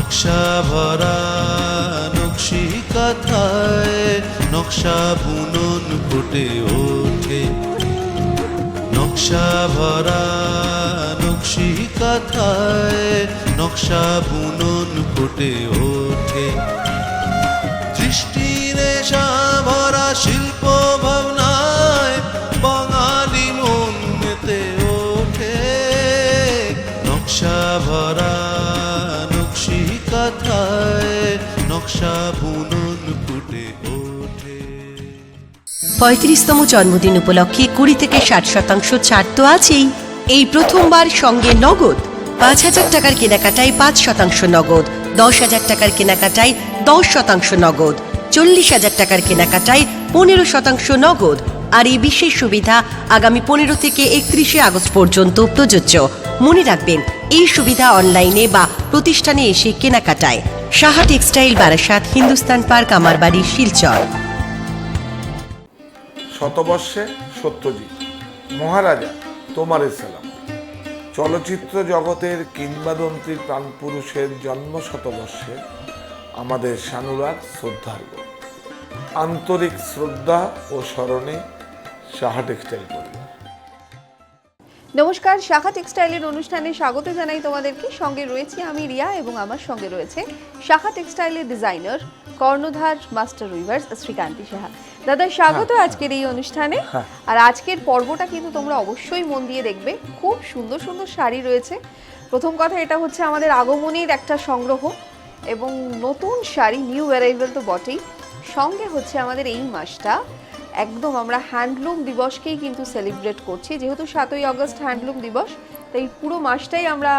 নকশা ভরা নকশি কাঁথায় নকশা বুনন ফুটে ওঠে, নকশা ভরা নকশি কাঁথায় নকশা বুনন ফুটে ওঠে। দৃষ্টির নেশা ভরা শিল্প ভাবনায় বাঙালি মন মেতে ওঠে, নকশা ভরা নকশি কাঁথায় নকশা বুনন ফুটে ওঠে। 35তম জন্মদিন উপলক্ষে 20 থেকে 60% ছাড় তো আছেই। এই প্রথমবার সঙ্গে নগদ 5,000 টাকার কেনাকাটায় 5% নগদ, 10,000 টাকার কেনাকাটায় 10% নগদ, 40,000 টাকার কেনাকাটায় 15% নগদ। আর এই বিশেষ সুবিধা আগামী 15 থেকে 31 আগস্ট পর্যন্ত প্রযোজ্য। মনে রাখবেন, এই সুবিধা অনলাইনে বা প্রতিষ্ঠানে এসে কেনাকাটায়। Saha textile, Barasat, Hindustan park, Amarbari, Silchar. শতবর্ষে সত্যজিৎ, মহারাজা তোমারে সালাম। চলচ্চিত্র জগতের কিংবদন্তির প্রাণপুরুষের জন্ম শতবর্ষে আমাদের সানুরাগ শ্রদ্ধার্ঘ। আন্তরিক শ্রদ্ধা ও স্মরণে সাহা টেক্সটাইল পরিবার। নমস্কার, শাখা টেক্সটাইলের অনুষ্ঠানে স্বাগত জানাই তোমাদেরকে। সঙ্গে রয়েছি আমি রিয়া এবং আমার সঙ্গে রয়েছে শাখা টেক্সটাইলের ডিজাইনার, কর্ণধার, মাস্টার উইভার্স শ্রীকান্তি সাহা। দাদা স্বাগত আজকের এই অনুষ্ঠানে। আর আজকের পর্বটা কিন্তু তোমরা অবশ্যই মন দিয়ে দেখবে, খুব সুন্দর সুন্দর শাড়ি রয়েছে। প্রথম কথা, এটা হচ্ছে আমাদের আগমনীর একটা সংগ্রহ এবং নতুন শাড়ি, নিউ অ্যারাইভেল তো বটেই, সঙ্গে হচ্ছে আমাদের এই মাসটা একদম আমরা হ্যান্ডলুম দিবসকেই কিন্তু সেলিব্রেট করছি। যেহেতু 7ই আগস্ট হ্যান্ডলুম দিবস, তাই পুরো মাসটাই আমরা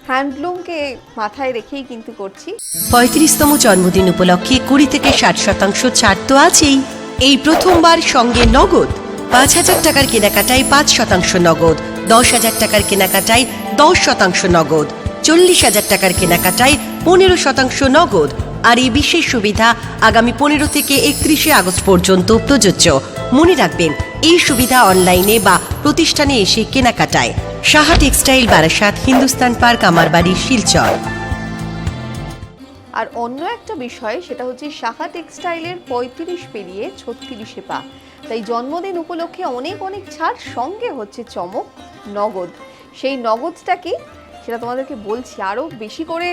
হ্যান্ডলুমকে মাথায় রেখেই কিন্তু করছি। 35তম জন্মদিন উপলক্ষে 20 থেকে 60% ছাড় তো আছেই। এই প্রথমবার সঙ্গে নগদ 5,000 টাকার কেনাকাটায় 5% নগদ, 10,000 টাকার কেনাকাটায় 10% নগদ, 40,000 টাকার কেনাকাটায় 15% নগদ। আর এই বিশেষ সুবিধা আগামী 15 থেকে 31 আগস্ট পর্যন্ত প্রযোজ্য। মনে রাখবেন, এই সুবিধা অনলাইনে বা প্রতিষ্ঠানে এসে কেনাকাটায়। Saha textile, Barasat, Hindustan park, Amarbari, Silchar. আর অন্য একটা বিষয়, সেটা হচ্ছে শাখা টেক্সটাইলের 35 পেরিয়ে 36-এ পা। তাই জন্মদিন উপলক্ষে অনেক অনেক ছাড়, সঙ্গে হচ্ছে চমক, নগদ। সেই নগদটা কি সেটা তোমাদেরকে বলছি, আরও বেশি করে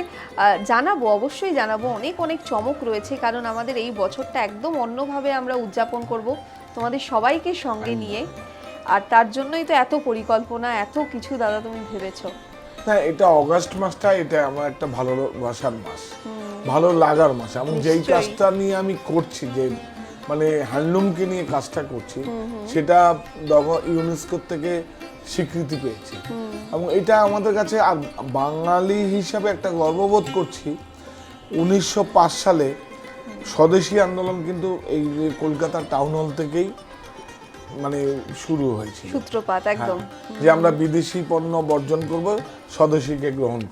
জানাবো, অবশ্যই জানাবো। অনেক অনেক চমক রয়েছে, কারণ আমাদের এই বছরটা একদম অন্যভাবে আমরা উদযাপন করব তোমাদের সবাইকে সঙ্গে নিয়ে। আর তার জন্যই তো এত পরিকল্পনা, এত কিছু দাদা তুমি ভেবেছো। হ্যাঁ, এটা অগাস্ট মাসটা, এটা আমার একটা ভালোবাসার মাস, ভালো লাগার মাস। এবং যেই কাজটা নিয়ে আমি করছি, যে মানে হ্যান্ডলুমকে নিয়ে কাজটা করছি, সেটা ইউনেস্কো থেকে স্বীকৃতি পেয়েছি। এবং এটা আমাদের কাছে বাঙালি হিসাবে একটা গর্ববোধ করছি। 1905 সালে স্বদেশী আন্দোলন কিন্তু এই কলকাতার টাউন হল থেকেই মানে শুরু হয়েছিল, সূত্রপাত একদম, যে আমরা বিদেশি পণ্য বর্জন করব, স্বদেশীকে গ্রহণ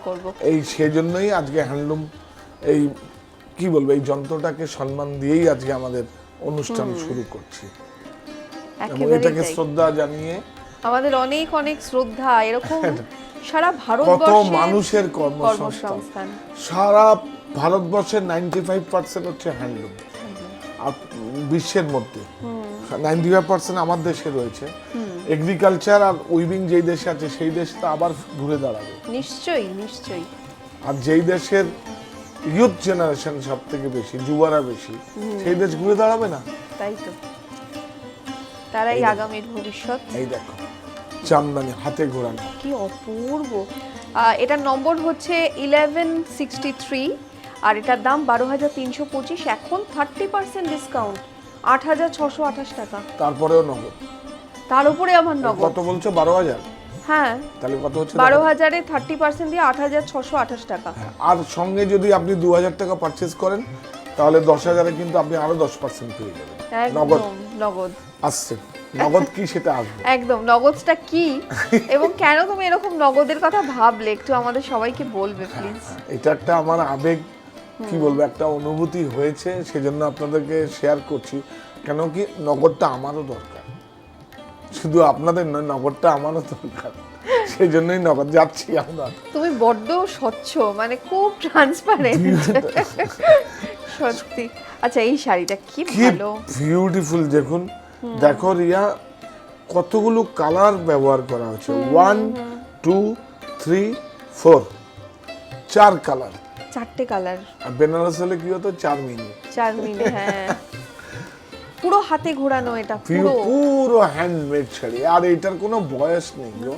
করব। এই সেজন্যই আজকে হ্যান্ডলুম, এই কি বলবো, এই যন্ত্রটাকে সম্মান দিয়েই আজকে আমাদের অনুষ্ঠান শুরু করছি। এবং এটাকে শ্রদ্ধা জানিয়ে আমাদের অনেক অনেক শ্রদ্ধা। এরকম সারা কত ভারতবর্ষে মানুষের কর্মসংস্থান, সারা ভারতবর্ষের 95% হচ্ছে হ্যান্ডলুম। আর বিশ্বের মধ্যে 95% আমার দেশে রয়েছে। এগ্রিকালচার আর উইভিং যেই দেশে আছে, সেই দেশটা আবার ঘুরে দাঁড়াবে নিশ্চয়ই নিশ্চয়ই। আর যেই দেশের ইউথ জেনারেশন সব থেকে বেশি, যুবরা বেশি, সেই দেশ ঘুরে দাঁড়াবে না। তাই তো, তারাই আগামীর ভবিষ্যৎ। এই দেখো জামদানি হাতে ঘোরানো, কি অপূর্ব। এটার নম্বর হচ্ছে 1163 আর এটার দাম 12,325। এখন 30% ডিসকাউন্ট, 8,628 টাকা। তারপরেও নগদ, তার উপরে আমার নগদ। কত বলছো? 12,000? হ্যাঁ, তাহলে কত হচ্ছে? 12,000-এ 30% দিয়ে 8,628 টাকা। আর সঙ্গে যদি আপনি 2,000 টাকা পারচেজ করেন, তাহলে 10,000-এ কিন্তু আপনি আরো 10% পেয়ে যাবেন। নগদ নগদ আসছে। নগদ কি সেটা আসবে একদম। নগদটা কি এবং কেন তুমি এরকম নগদের কথা ভাবলে, একটু আমাদের সবাইকে বলবে প্লিজ। এটা একটা আমার আবেগ, কি বলবো, একটা অনুভূতি হয়েছে, সেজন্য আপনাদেরকে শেয়ার করছি। কেন কি, নগদটা আমারও দরকার, শুধু আপনাদের নয়, নগদটা আমারও দরকার। সেই জন্যই নগদ যাচ্ছি আমরা। তুমি বড্ড স্বচ্ছ, মানে খুব ট্রান্সপারেন্ট সত্যি। আচ্ছা এই শাড়িটা কি কি ভালো, বিউটিফুল। দেখুন, দেখো রিয়া, কতগুলো কালার ব্যবহার করা হচ্ছে। 1 2 3 4 4 কালার। 4টে কালার। আর বেনারস হলে কি হতো, 4 মিনিট। 4 মিনিট, হ্যাঁ। পুরো হাতে ঘোরানো এটা, পুরো পুরো হ্যান্ডমেড শাড়ি। আর এটার কোনো বয়স নেই গো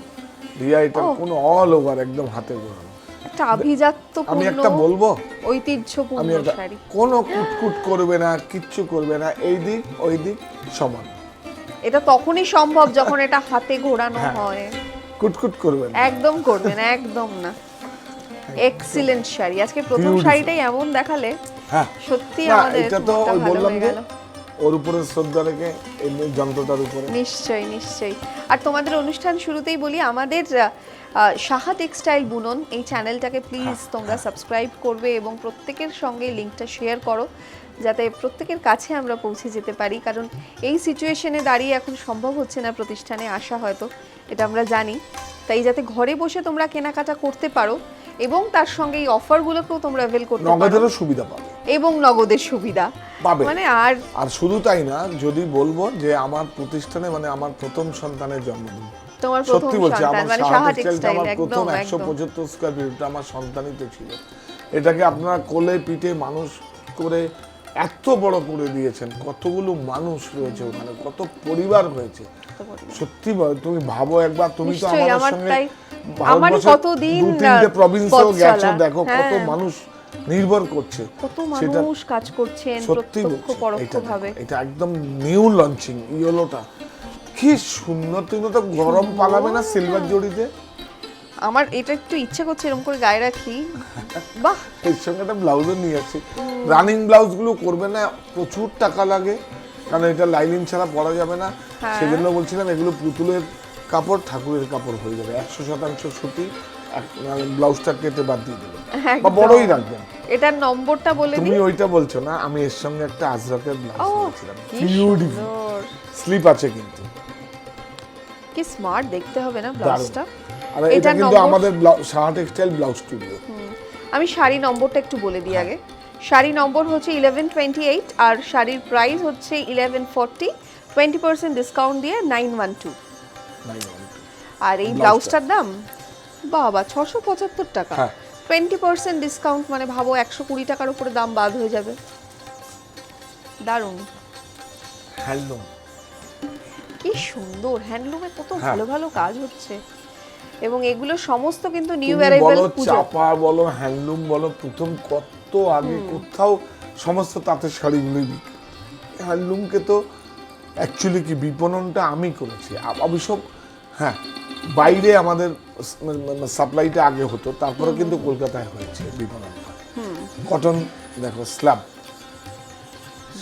রিয়া, এটার কোনো অল ওভার একদম হাতে ঘোরানো। একটা আভিজাত্যপূর্ণ, আমি একটা বলবো, ঐতিহ্যপূর্ণ আমি একটা শাড়ি। কোনো কুটকুট করবে না, কিচ্ছু করবে না, এই দিক ওই দিক সমান। এটা তখনই সম্ভব যখন এটা হাতে ঘোরানো হ্যাঁ। হয়। কুটকুট করবে না। একদম করবে না, একদম না। এক্সিলেন্ট শাড়ি। আজকে প্রথম Beautiful. শাড়িটাই এমন দেখালে, হ্যাঁ, সত্যি না, আমাদের এটা তো মনটা ওই ভালো বললাম হয়ে যে গেল। ওর উপরে শ্রদ্ধা রেখে এই যন্ত্রটার উপরে। নিশ্চয়ই নিশ্চয়ই। আর তোমাদের অনুষ্ঠান শুরুতেই বলি, আমাদের সাহা টেক্সটাইল বুনন এই চ্যানেলটাকে প্লিজ তোমরা সাবস্ক্রাইব করবে এবং প্রত্যেকের সঙ্গে লিঙ্কটা শেয়ার করো, যাতে প্রত্যেকের কাছে আমরা পৌঁছে যেতে পারি। কারণ এই সিচুয়েশনে দাঁড়িয়ে এখন সম্ভব হচ্ছে না প্রতিষ্ঠানে আসা, হয়তো এটা আমরা জানি। তাই যাতে ঘরে বসে তোমরা কেনাকাটা করতে পারো এবং তার সঙ্গে এই অফারগুলোকেও তোমরা অ্যাভেল করতে পারো, নগদেরও সুবিধা পাবে এবং নগদের সুবিধা পাবে। মানে আর আর শুধু তাই না, যদি বলবো যে আমার প্রতিষ্ঠানে মানে আমার প্রথম সন্তানের জন্মদিন, তোমার প্রথম সত্যি বলছি, সন্তান আমার মানে সাহা সাহা টেক্সটাইলটা টেক্সটাইল, আমার একদম প্রথম একদম 175 স্কয়ার ফিট আমার সন্তানই তো ছিল। এটাকে আপনারা কোলে পিঠে মানুষ করে এত বড় করে দিয়েছেন। কতগুলো মানুষ রয়েছে ওখানে, কত পরিবার হয়েছে। সত্যি তুমি ভাবো একবার, তুমি তো নিশ্চয়ই, আমাদের আমার সঙ্গে তাই আমারই ভারতবর্ষের কতদিন 2-3টে প্রভিন্সেও পথ গেছো, চলা। দেখো কত হ্যাঁ। মানুষ নির্ভর করছে। কত সেটা মানুষ কাজ করছেন সত্যি প্রত্যক্ষ বলছি, পরোক্ষভাবে। এটা একদম নিউ লঞ্চিং ইয়েলোটা, কি সুন্দর। তুমি তো গরম পালাবে না সিলভার জড়িতে। আমার এটা একটু ইচ্ছে করছে এরকম করে গায়ে রাখি। বাহ, এর সঙ্গে একটা ব্লাউজও নিয়ে আসছি। রানিং ব্লাউজগুলো করবে না, প্রচুর টাকা লাগে, কারণ এটা লাইনিং ছাড়া পরা যাবে না। হ্যাঁ। সেজন্য বলছিলাম এগুলো পুতুলের কাপড়, ঠাকুরের কাপড় হয়ে যাবে। 100% সুতি। ব্লাউজটা কেটে বাদ দিয়ে দেবেন বা একদম। বড়ই রাখবেন। এটার নম্বরটা বলে তুমি দিই। ওইটা বলছো না, আমি এর সঙ্গে একটা আজরাকের ব্লাউজ ও, নিয়েছিলাম, কি বিউটিফুল। সুন্দর। স্লিপ আছে কিন্তু, কি স্মার্ট দেখতে হবে না ব্লাউজটা। আর এটা এটার কিন্তু নম্বর- আমাদের সাহা টেক্সটাইল ব্লাউজ স্টুডিও। আমি শাড়ি নম্বরটা একটু বলে দিই আগে। শাড়ি নম্বর হচ্ছে 1128 আর শাড়ির প্রাইস হচ্ছে 1140, 20% ডিসকাউন্ট দিয়ে 912। আর এই ব্লাউজটার দাম বাবা 675 টাকা। হ্যাঁ। 20% ডিসকাউন্ট মানে ভাবো 120 টাকার উপরে দাম বাদ হয়ে যাবে। দারুণ, হ্যান্ডলুম, কি সুন্দর। হ্যান্ডলুমে কত হ্যাঁ। ভালো ভালো কাজ হচ্ছে এবং এগুলো সমস্ত কিন্তু নিউ তুমি অ্যারাইভাল বলো পুজো। চাপা বলো হ্যান্ডলুম বলো, প্রথম কত আগে কোথাও সমস্ত তাঁতের শাড়িগুলোই বিক্রি। হ্যান্ডলুমকে তো অ্যাকচুয়ালি কি বিপণনটা আমি করেছি অবশ্য। হ্যাঁ, বাইরে আমাদের সাপ্লাইটা আগে হতো, তারপরে কিন্তু কলকাতায় হয়েছে বিপণনটা। কটন দেখো, স্ল্যাব,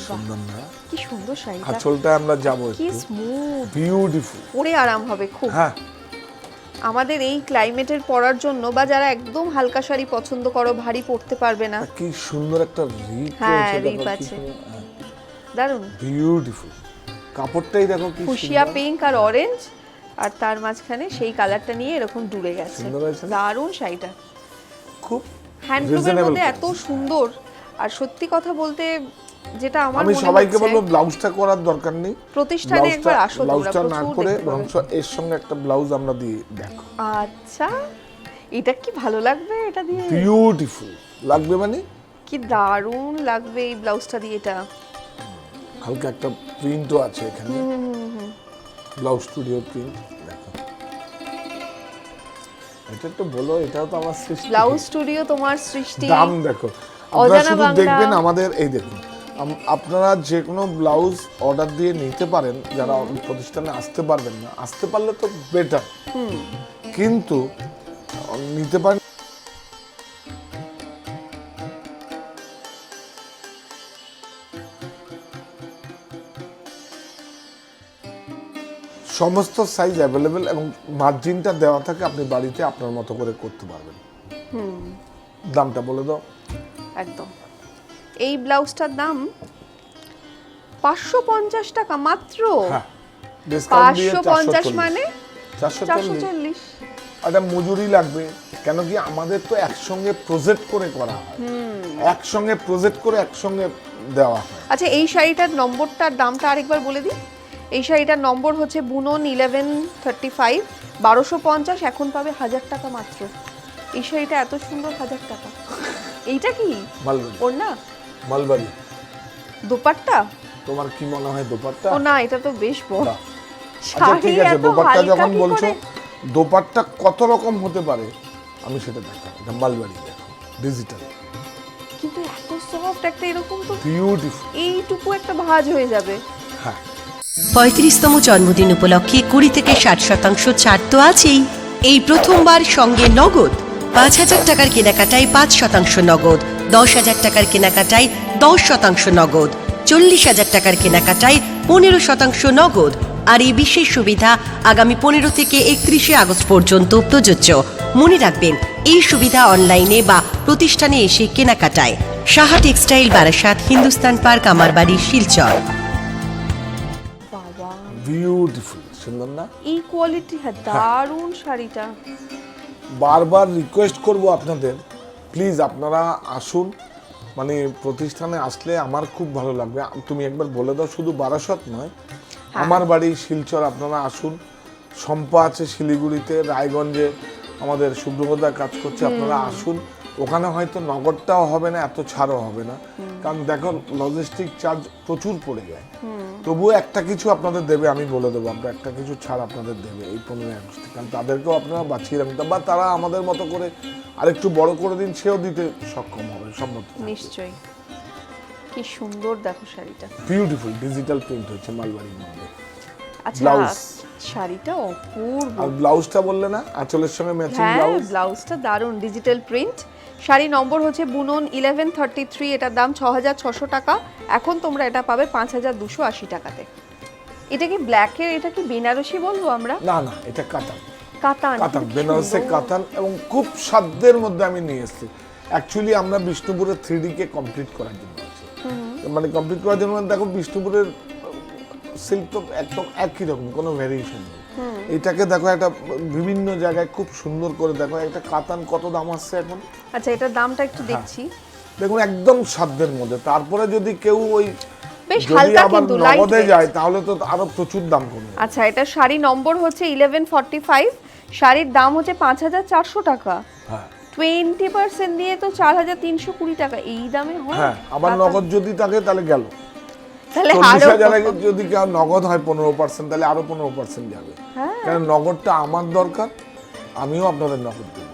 সুন্দর না? কি সুন্দর শাড়িটা, আঁচলটা আমরা যাবো কি একটু, স্মুথ, বিউটিফুল। পরে আরাম হবে খুব। হ্যাঁ, আমাদের এই ক্লাইমেটের পরার জন্য বা যারা একদম হালকা শাড়ি পছন্দ করো, ভারী পরতে পারবে না, কি সুন্দর একটা রিপ হ্যাঁ, রয়েছে, রিপ দেখো কি আছে। সুন্দর। হ্যাঁ, দারুণ। বিউটিফুল। কাপড়টাই দেখো কি ফুসিয়া সুন্দর। পিঙ্ক আর অরেঞ্জ, আর তার মাঝখানে সেই কালারটা নিয়ে এরকম ডুবে গেছে। সুন্দর হয়েছে না? দারুণ শাড়িটা, খুব হ্যান্ডলুমের reasonable মধ্যে price। এত সুন্দর। আর সত্যি কথা বলতে যেটা আমার আমি মনে সবাইকে হচ্ছে, বলবো ব্লাউজটা করার দরকার নেই, প্রতিষ্ঠানে একবার আসো তোমরা, ব্লাউজটা না প্রচুর করে দেখতে বরং পাবে। এর সঙ্গে একটা ব্লাউজ আমরা দিয়ে দেখো, আচ্ছা, এটা কি ভালো লাগবে এটা দিয়ে, বিউটিফুল লাগবে। মানে কি দারুণ লাগবে এই ব্লাউজটা দিয়ে। এটা হালকা একটা প্রিন্টও আছে এখানে, ব্লাউজ স্টুডিও প্রিন্ট। দেখো, এটা তো বলো, এটাও তো আমার সৃষ্টি। ব্লাউজ স্টুডিও তোমার সৃষ্টি। দাম দেখো, আপনারা অজানা শুধু বাংলা। দেখবেন আমাদের এই দেখুন, আপনারা যে কোনো ব্লাউজ অর্ডার দিয়ে নিতে পারেন, যারা প্রতিষ্ঠানে আসতে পারবেন না, আসতে পারলে তো বেটার, কিন্তু নিতে পারেন। সমস্ত সাইজ অ্যাভেলেবেল এবং মার্জিনটা দেওয়া থাকে, আপনি বাড়িতে আপনার মতো করে করতে পারবেন। দামটা বলে দাও। একদম, এই ব্লাউজটার দাম 550 টাকা মাত্র। হ্যাঁ, ডিসকাউন্ট দিয়ে 550 440 মানে 440 440। একটা মজুরি লাগবে, কেন কি আমাদের তো একসঙ্গে প্রজেক্ট করে করা হয়, একসঙ্গে প্রজেক্ট করে একসঙ্গে দেওয়া হয়। আচ্ছা, এই শাড়িটার নম্বরটার দামটা আরেকবার বলে দিই। এই শাড়িটার নম্বর হচ্ছে বুনন 1135, 1250, এখন পাবে 1000 টাকা মাত্র। এই শাড়িটা এত সুন্দর, 1000 টাকা। এইটা কি মালবাড়ি, ওর না মালবাড়ি। দোপাট্টা? তোমার কি মনে হয় দোপাট্টা? ও না, এটা তো বেশ বড়। বাহ। আচ্ছা ঠিক আছে, দোপাট্টা যখন বলছো, দোপাট্টা কত রকম হতে পারে আমি সেটা দেখাবো। এটা মালবাড়ি, দেখো ডিজিটাল, কিন্তু এত সফট একটা, এরকম তো বিউটিফুল। এইটুকু একটা ভাঁজ হয়ে যাবে। হ্যাঁ, 35তম জন্মদিন উপলক্ষে 20 থেকে 60% ছাড় তো আছেই। এই প্রথমবার সঙ্গে নগদ 5,000 টাকার কেনাকাটায় 5% নগদ, 10,000 টাকার কেনাকাটায় 10% নগদ, 40,000 টাকার কেনাকাটায় 15% নগদ। আর এই বিশেষ সুবিধা আগামী 15 থেকে 31শে আগস্ট পর্যন্ত প্রযোজ্য। মনে রাখবেন, এই সুবিধা অনলাইনে বা প্রতিষ্ঠানে এসে কেনাকাটায়। Saha textile, Barasat, Hindustan park, Amarbari, Silchar. বাবা, বিউটিফুল, সুন্দর না? এই কোয়ালিটি, হ্যাঁ দারুণ শাড়িটা। বারবার রিকোয়েস্ট করব আপনাদের, প্লিজ আপনারা আসুন, মানে প্রতিষ্ঠানে আসলে আমার খুব ভালো লাগবে। তুমি একবার বলে দাও, শুধু বারাসত নয়, আমার বাড়ি শিলচর, আপনারা আসুন। শম্পা আছে শিলিগুড়িতে, রায়গঞ্জে আমাদের সুব্রতদা কাজ করছে, আপনারা আসুন। ওখানে হয়তো নগদটাও হবে না, এত ছাড়ও হবে না, কারণ দেখো লজিস্টিক চার্জ প্রচুর পড়ে যায়। তবুও একটা কিছু আপনাদের দেবে, আমি বলে দেবো, আমরা একটা কিছু ছাড় আপনাদের দেবে এই 15 আগস্ট, কারণ তাদেরকেও আপনারা বাঁচিয়ে রাখবেন, বা তারা আমাদের মতো করে আরেকটু বড় করে দিন, সেও দিতে সক্ষম হবে, সম্মত। নিশ্চয়ই। কি সুন্দর দেখো শাড়িটা, বিউটিফুল ডিজিটাল প্রিন্ট হচ্ছে মালবাড়ির মধ্যে। আচ্ছা ব্লাউজ, শাড়িটা অপূর্ব। আর ব্লাউজটা বললে না, আঁচলের সঙ্গে ম্যাচিং হ্যাঁ, ব্লাউজ। ব্লাউজটা দারুণ, ডিজিটাল প্রিন্ট। শাড়ি নম্বর হচ্ছে বুনন 1133, এটার দাম 6,600 টাকা। এখন তোমরা এটা পাবে 5,280 টাকাতে। এটা কি ব্ল্যাকের, এটা কি বেনারসি বলবো আমরা? না না, এটা কাতান, কাতান, কাতান কি বেনারসে সুন্দর। কাতান, এবং খুব সাধ্যের মধ্যে আমি নিয়ে এসেছি। অ্যাকচুয়ালি আমরা বিষ্ণুপুরের 3D কে কমপ্লিট করার জন্য আছি, মানে কমপ্লিট করার জন্য, দেখো বিষ্ণুপুরের সিল্ক তো একদম একই রকম, কোনো ভ্যারিয়েশন নেই। এটাকে দেখো একটা বিভিন্ন জায়গায় খুব সুন্দর করে দেখো, একটা কাতান কত দাম আসছে এখন। আচ্ছা, এটার দামটা একটু দেখছি। দেখুন একদম সাধ্যের মধ্যে। তারপরে যদি কেউ ওই বেশ যদি হালকা আবার কিন্তু, নগদে lightweight। যায় তাহলে তো আরো প্রচুর দাম কমে। আচ্ছা, এটা শাড়ি নম্বর হচ্ছে 1145, শাড়ির দাম হচ্ছে 5,400 টাকা। হ্যাঁ 20% দিয়ে তো 4,320 টাকা। এই দামে হয়? হ্যাঁ, আবার কাতান। নগদ যদি থাকে তাহলে গেল তাহলে 40,000 আরো যদি কেউ নগদ হয় 15%, তাহলে আরো 15% যাবে। হ্যাঁ। কারণ নগদটা আমার দরকার, আমিও আপনাদের নগদ দেবো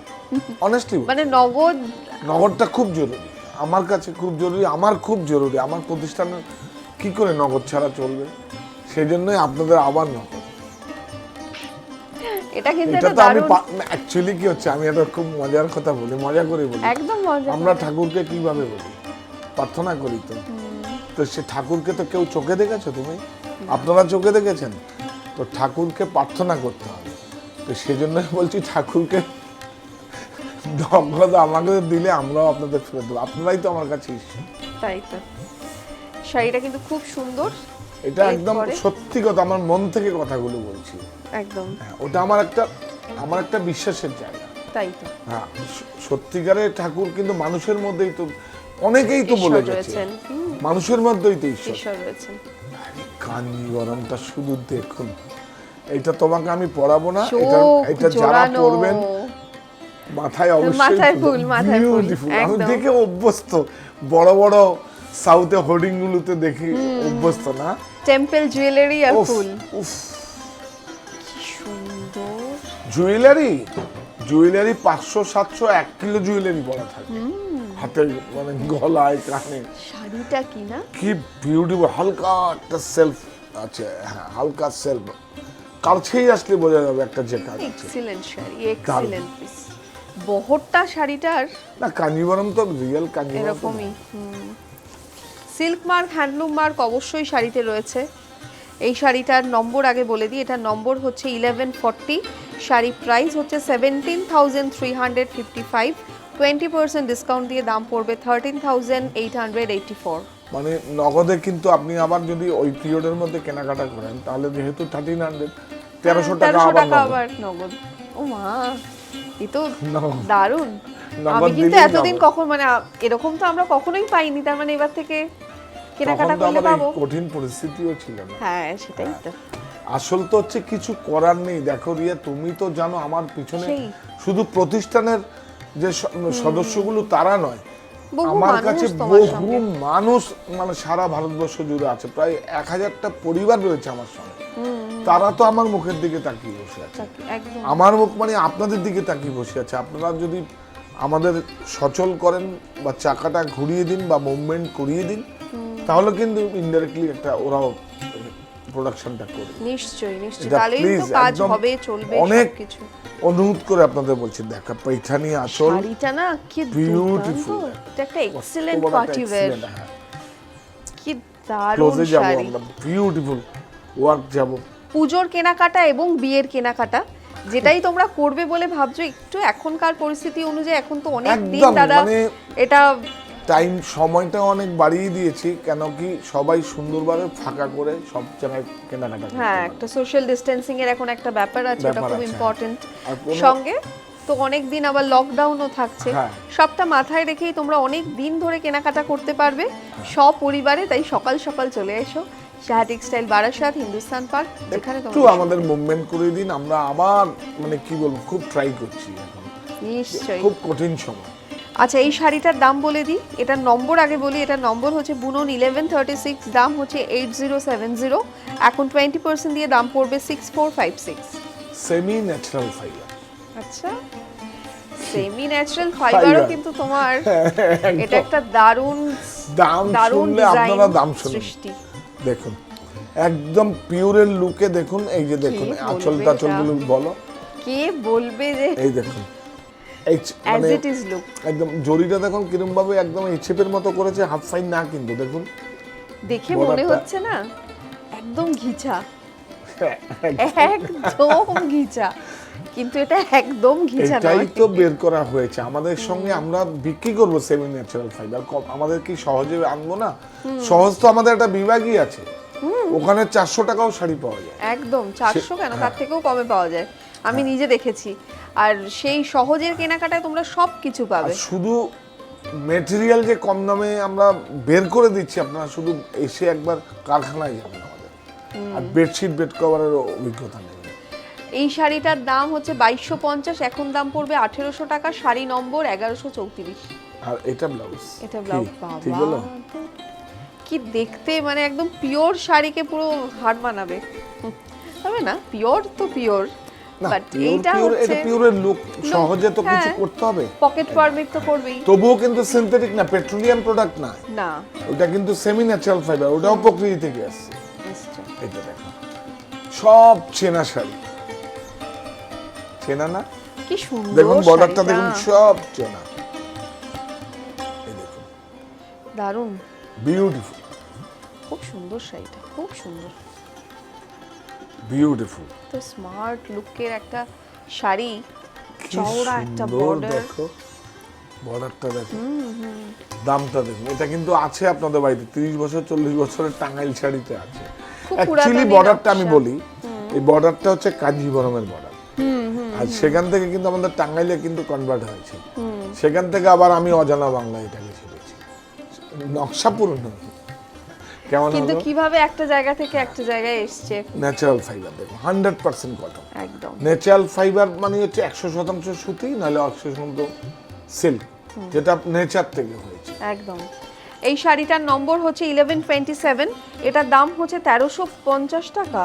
অনেস্টলি। মানে নগদ নগদটা খুব জরুরি আমার কাছে, খুব জরুরি, আমার খুব জরুরি। আমার প্রতিষ্ঠানে কি করে নগদ ছাড়া চলবে, সেই জন্যই আপনাদের আবার নগদ। এটা কিন্তু এটা একটা তো আমি দারুণ, অ্যাকচুয়ালি কি হচ্ছে, আমি একটা খুব মজার কথা বলি, মজা করে বলি। একদম মজা। আমরা ঠাকুরকে কিভাবে বলি, প্রার্থনা করি তো। তো সে ঠাকুরকে তো কেউ চোখে দেখেছো তুমি? আপনারা চোখে দেখেছেন? তো ঠাকুরকে প্রার্থনা করতে হবে। তো সেজন্যই বলছি, ঠাকুরকে নগদ আমাকে দিলে আমরাও আপনাদের ফেরত দেবো, আপনারাই তো আমার কাছে ঈশ্বর। তাই তো। শাড়িটা কিন্তু খুব সুন্দর। এটা একদম এরপরে? সত্যি কথা, আমার মন থেকে কথাগুলো বলছি। একদম হ্যাঁ, ওটা আমার একটা বিশ্বাসের জায়গা। তাই তো। হ্যাঁ, সত্যিকারের ঠাকুর কিন্তু মানুষের মধ্যেই তো, অনেকেই তো বলে ঈশ্বর গেছে, রয়েছেন। মানুষের মধ্যেই তো ঈশ্বর। ঈশ্বর রয়েছেন। আরে কাঞ্জিবরমটা শুধু দেখুন, এটা তোমাকে আমি পড়াবো না, চোখ এটা যারা জোড়ানো। পড়বেন মাথায় অবশ্যই মাথায় ফুল, মাথায় ফুল, বিউটিফুল। আমি একদম। দেখে অভ্যস্ত, বড় বড় সাউথে হোর্ডিং গুলোতে দেখি অভ্যস্ত না। টেম্পল জুয়েলারি আর উফ, ফুল, উফ, কি সুন্দর। জুয়েলারি 500 700 1 কিলো জুয়েলারি পরা থাকে হাতে, মানে গলায়, কানে। শাড়িটা কি না, কি বিউটিফুল, হালকা একটা সেলফ আছে। হ্যাঁ, হালকা সেলফ, কাছেই আসলে বোঝা যাবে একটা জেকা আছে। Excellent sari, excellent piece. বহরটা শাড়িটার না, কাঞ্জিবরম তো রিয়েল কাঞ্জিবরম তো এরকমই। সিল্ক মার্ক, হ্যান্ডলুম মার্ক অবশ্যই শাড়িতে রয়েছে। এই শাড়িটার নম্বর আগে বলে দিই, এটার নম্বর হচ্ছে 1140, শাড়ি প্রাইস হচ্ছে 17,355, 20% ডিসকাউন্ট দিয়ে দাম পড়বে 13,884। মানে নগদে কিন্তু আপনি আবার যদি ওই পিরিয়ডের মধ্যে কেনাকাটা করেন, তাহলে যেহেতু 1300 1300 টাকা 1300 আবার টাকা নগদ। আবার নগদ। ও মা, এই তো নগদ। দারুণ। নগদ আমি কিন্তু দিলেই এতদিন নগদ। কখন মানে এরকম তো আমরা কখনোই পাইনি, তার মানে এবার থেকে কেনাকাটা তখন তো করলে আবার এই পাবো। কঠিন পরিস্থিতিও ছিল না। হ্যাঁ সেটাই তো। আসল তো হচ্ছে কিছু করার নেই। দেখো রিয়া, তুমি তো জানো আমার পিছনে সেই। শুধু প্রতিষ্ঠানের যে সদস্যগুলো তারা নয়, বহু আমার মানুষ কাছে তোমার বহু সঙ্গে। মানুষ মানে সারা ভারতবর্ষ জুড়ে আছে, প্রায় 1000টা পরিবার রয়েছে আমার সঙ্গে। তারা তো আমার মুখের দিকে তাকিয়ে বসে আছে, একদম আমার মুখ মানে আপনাদের দিকে তাকিয়ে বসে আছে। আপনারা যদি আমাদের সচল করেন বা চাকাটা ঘুরিয়ে দিন বা মুভমেন্ট করিয়ে দিন, তাহলে কিন্তু ইনডাইরেক্টলি একটা ওরাও প্রোডাকশনটা করবে। নিশ্চয়ই নিশ্চয়ই, এটা তাহলেই তো please কাজ একদম হবে, চলবে অনেক সবকিছু। অনুরোধ করে আপনাদের বলছি, দেখা পৈঠানি আঁচল শাড়িটা না কি Beautiful. দুর্দান্ত, এটা একটা এক্সিলেন্ট পার্টি ওয়্যার, কি দারুণ ক্লোজে যাব শাড়ি। আমরা, বিউটিফুল ওয়ার্ক যাব। পুজোর কেনাকাটা এবং বিয়ের কেনাকাটা যেটাই তোমরা করবে বলে ভাবছো, একটু এখনকার পরিস্থিতি অনুযায়ী এখন তো অনেক দিন একদম, দাদা মানে এটা টাইম সময়টা অনেক বাড়িয়ে দিয়েছি, কেন কি সবাই সুন্দরভাবে ফাঁকা করে সব জায়গায় কেনাকাটা করতে হ্যাঁ পারে। একটা সোশ্যাল ডিস্টেন্সিং এর এখন একটা ব্যাপার আছে, ওটা ব্যাপার খুব আছে, ইম্পর্টেন্ট। আর কোনো- সঙ্গে তো অনেক দিন আবার লকডাউনও থাকছে, হ্যাঁ। সবটা মাথায় রেখেই তোমরা অনেক দিন ধরে কেনাকাটা করতে পারবে সপরিবারে। তাই সকাল সকাল চলে এসো সাহা টেক্সটাইল বারাসাত হিন্দুস্তান পার্ক, যেখানে একটু তোমরা আমাদের মুভমেন্ট করে দিন, আমরা আবার মানে কি বলবো খুব ট্রাই করছি এখন, নিশ্চয়ই। খুব কঠিন সময়। আচ্ছা এই শাড়িটার দাম বলে দিই, এটার নম্বর আগে বলি। এটার নম্বর হচ্ছে বুনন 1136, দাম হচ্ছে 8070, এখন 20% দিয়ে দাম পড়বে 6456। Semi natural fibre. আচ্ছা সেমি ন্যাচারাল ফাইবারও Fiber. কিন্তু তোমার এটা একটা দারুণ দাম দারুণ শুনলে ডিজাইন আপনারা দাম শুনুন। সৃষ্টি। দেখুন একদম পিওরের লুকে দেখুন, এই যে দেখুন বলবে আঁচল এটা? টাচলগুলো বলো, কে বলবে যে এই দেখুন এই অ্যাজ মানে ইট ইজ লুক। একদম জরিটা দেখুন কিরম ভাবে একদম এই শেপের মতো করেছে, হাফ ফাইন না কিন্তু দেখুন। দেখে মনে borderটা। হচ্ছে না একদম ঘিচা, একদম ঘিচা, কিন্তু এটা একদম ঘিচা এটাই নয়। তো বের করা হয়েছে আমাদের সঙ্গে, আমরা বিক্রি করবো সেমি ন্যাচারাল ফাইবার। আমাদের কি সহজে আনবো না? সহজ তো আমাদের একটা বিভাগই আছে, ওখানে 400 টাকাও শাড়ি পাওয়া যায়। একদম 400 কেন, তার থেকেও কমে পাওয়া যায়, আমি নিজে দেখেছি। আর সেই সহজের কেনাকাটায় তোমরা সব কিছু আর পাবে। শুধু মেটেরিয়াল যে কম দামে আমরা বের করে দিচ্ছি, আপনারা শুধু এসে একবার কারখানায় যাবেন আমাদের, আর বেডশিট বেড কভারের অভিজ্ঞতা নেবেন। এই শাড়িটার দাম হচ্ছে 2250, এখন দাম পড়বে 1800 টাকা, শাড়ি নম্বর 1134। আর এটা ব্লাউজ, এটা ব্লাউজ, ঠিক হলো? বাবা কি দেখতে, মানে একদম পিওর শাড়িকে পুরো হার মানাবে। তবে না পিওর তো পিওর, না বাট পিওর এইটা পিওর, হচ্ছে এটা পিওরের লুক, সহজে তো কিছু হ্যাঁ। করতে হবে। পকেট পারমিট তো করবেই তবুও কিন্তু সিনথেটিক না, পেট্রোলিয়াম প্রোডাক্ট না, না। ওটা কিন্তু সেমি ন্যাচারাল ফাইবার, ওটাও প্রকৃতি থেকে আসছে। নিশ্চয়। এটা দেখো সব চেনা শাড়ি, চেনা না? কি সুন্দর দেখুন বর্ডারটা শাড়িটা। দেখুন সব চেনা, এই দেখুন দারুণ, বিউটিফুল খুব সুন্দর শাড়িটা, খুব সুন্দর। বিউটিফুল। তো স্মার্ট লুকের একটা শাড়ি, কি চওড়া একটা সুন্দর বর্ডার। দেখো, বর্ডারটা দেখো, দামটা দেখুন। এটা কিন্তু আছে আপনাদের বাড়িতে 30 বছর 40 বছরের টাঙ্গাইল শাড়িতে আছে। খুব অ্যাকচুয়ালি পুরাতনী বর্ডারটা আমি নকশা। বলি, এই বর্ডারটা হচ্ছে কাঞ্জিবরমের বর্ডার, আর সেখান থেকে কিন্তু আমাদের টাঙ্গাইলে কিন্তু কনভার্ট হয়েছে, সেখান থেকে আবার আমি অজানা বাংলা এটাকে ছেড়েছি। নকশা পুরো না, কেমন কিন্তু হলো? কিভাবে একটা জায়গা থেকে একটা জায়গায় এসছে, ন্যাচারাল ফাইবার দেখো, 100% কটন। একদম ন্যাচারাল ফাইবার মানে হচ্ছে 100% সুতি, নাহলে 100% সিল্ক, যেটা নেচার থেকে হয়েছে। একদম। এই শাড়িটার নম্বর হচ্ছে 1127, এটার দাম হচ্ছে 1350 টাকা।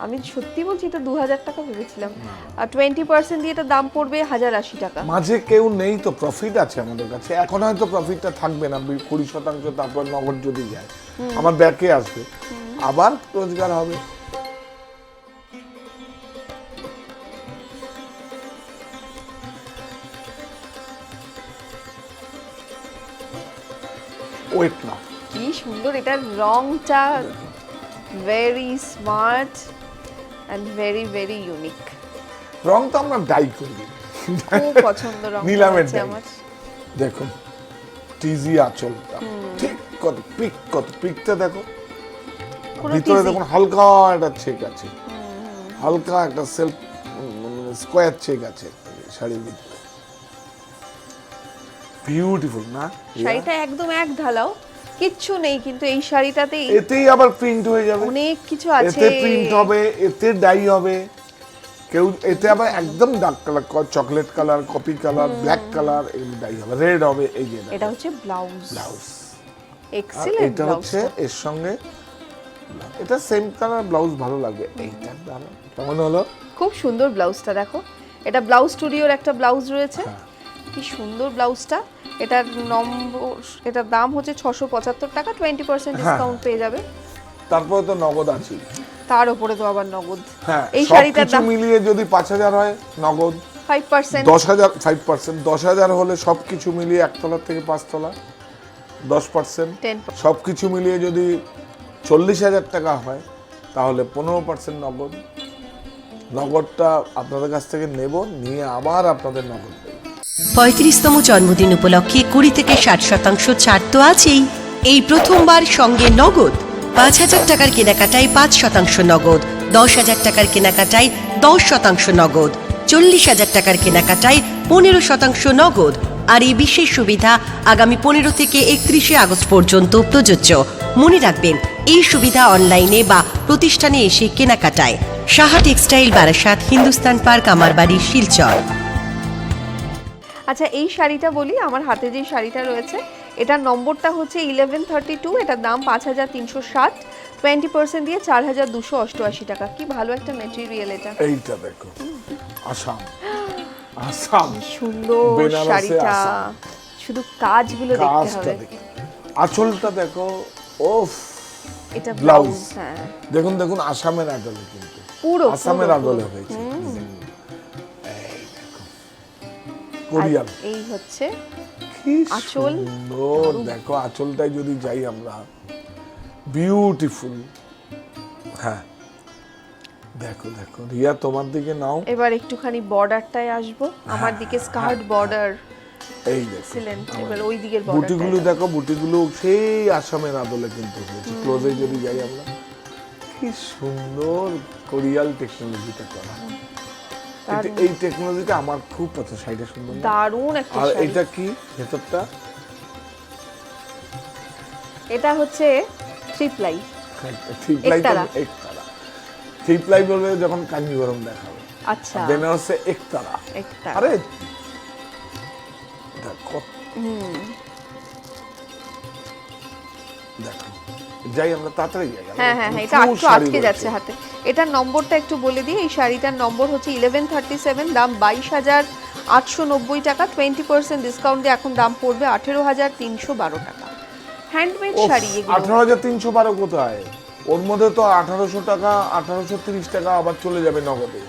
আমি সত্যি বলছি, এটা 2000 টাকা ভেবেছিলাম, আর 20% দিয়ে এটা দাম পড়বে 1080 টাকা। মাঝে কেউ নেই তো, প্রফিট আছে আমাদের কাছে, এখন হয়তো প্রফিটটা থাকবে না 20%, তারপর নগদ যদি যায় আমার ব্যাকে আসবে, আবার রোজগার হবে। ওয়েট না, কি সুন্দর, এটার রংটা very smart and very very unique. রং তো আমরা ডাই করি, খুব পছন্দ রং নিলামের ডাই। আমার। দেখুন টিজি আঁচলটা ঠিক কত পিক, কত পিকটা দেখো, পুরো ভিতরে teasy। দেখুন হালকা একটা ছেক আছে, হালকা একটা সেলফ স্কোয়ার চেক আছে শাড়ির ভিতরে, বিউটিফুল না? শাড়িটা একদম এক ঢালাও, কিচ্ছু নেই, কিন্তু এই শাড়িটাতেই এতেই আবার প্রিন্ট হয়ে যাবে, অনেক কিছু আছে। এতে প্রিন্ট হবে, এতে ডাই হবে, কেউ এতে আবার একদম dark colour, chocolate colour, coffee colour, black colour, এগুলো ডাই হবে, রেড হবে। এই যে এটা হচ্ছে ব্লাউজ, ব্লাউজ, এক্সিলেন্ট এটা ব্লাউজ। হচ্ছে এর সঙ্গে এটা সেম কালার ব্লাউজ ভালো লাগে। এইটার দাম কেমন হলো? খুব সুন্দর ব্লাউজটা দেখো, এটা ব্লাউজ স্টুডিওর একটা ব্লাউজ রয়েছে, হ্যাঁ। কি সুন্দর ব্লাউজটা। এটার নম্বর, এটার দাম হচ্ছে 675 টাকা, 20% ডিসকাউন্ট পেয়ে যাবে। তারপরে তো নগদ আছে, তার উপরে তো আবার নগদ। হ্যাঁ এই সব শাড়িটার কিছু দাম মিলিয়ে যদি 5,000 হয় নগদ, 5%। 10,000 5%, 10,000 হলে সব কিছু মিলিয়ে 1 তলা থেকে 5 তলা 10%, 10%। সব কিছু মিলিয়ে যদি 40,000 টাকা হয় তাহলে 15% নগদ। নগদটা আপনাদের কাছ থেকে নেব, নিয়ে আবার আপনাদের নগদ দেব। 35তম জন্মদিন উপলক্ষে 20 থেকে 60% ছাড় তো আছেই। এই প্রথমবার সঙ্গে নগদ 5,000 টাকার কেনাকাটায় 5% নগদ, 10,000 টাকার কেনাকাটায় 10% নগদ, 40,000 টাকার কেনাকাটায় 15% নগদ। আর এই বিশেষ সুবিধা আগামী 15 থেকে 31 আগস্ট পর্যন্ত প্রযোজ্য। মনে রাখবেন, এই সুবিধা অনলাইনে বা প্রতিষ্ঠানে এসে কেনাকাটায়। Saha textile, Barasat, Hindustan park, Amarbari, Silchar. আচ্ছা, এই শাড়িটা বলি, আমার হাতে যে শাড়িটা রয়েছে এটার নম্বরটা হচ্ছে 1132, এটার দাম 5,360, 20% দিয়ে 4,288 টাকা। কি ভালো একটা মেটেরিয়াল এটা। এইটা দেখো, আসাম, আসাম সুন্দর বেনারসে শাড়িটা, আসাম। শুধু কাজগুলো দেখতে কাজটা হবে। দেখো, আঁচলটা দেখো, ওফ, এটা ব্লাউজ। ব্লাউজ, হ্যাঁ দেখুন দেখুন, আসামের আদলে কিন্তু পুরো আসামের পুরো, আদলে পুরো। হয়েছে। এই দেখো, কোরিয়ান, আর এই হচ্ছে কি আঁচল। সুন্দর দেখো, আঁচলটাই যদি যাই আমরা, বিউটিফুল। হ্যাঁ দেখো দেখো, রিয়া তোমার দিকে নাও, এবার একটুখানি বর্ডারটায় আসবো, আমার দিকে স্কার্ট বর্ডার, এই দেখো এক্সিলেন্ট। এবার ওই দিকের বুটিগুলো বর্ডারটা দেখো, বুটিগুলো সেই আসামের আদলে কিন্তু হয়েছে। ক্লোজে যদি যাই আমরা, কি সুন্দর কোরিয়াল টেকনোলজিটা করা। এই টেকনোলজিটা আমার খুব পছন্দ, শাড়িটা সুন্দর না? দারুণ একটা আর শাড়ি। এটা কি ভেতরটা? এটা হচ্ছে থ্রি প্লাই। থ্রি প্লাই, একতারা। একতারা। থ্রি প্লাই বলবে যখন কাঞ্জিভরম দেখাবে, আচ্ছা, বেনারসে একতারা। একটা আরে দেখো, দেখো, যাই আমরা তাড়াতাড়ি যাই। হ্যাঁ হ্যাঁ হ্যাঁ, এটা প্রচুর একটু শাড়ি আটকে রয়েছে। যাচ্ছে হাতে। এটার নম্বরটা একটু বলে দিই, এই শাড়িটার নম্বর হচ্ছে 1137, দাম 22,890 টাকা, 20% ডিসকাউন্ট দিয়ে এখন দাম পড়বে 18,312 টাকা। হ্যান্ডমেড ওফ, শাড়ি এগুলো। 18,312 কোথায়? ওর মধ্যে তো 1,800 টাকা, 1,830 টাকা আবার চলে যাবে নগদে।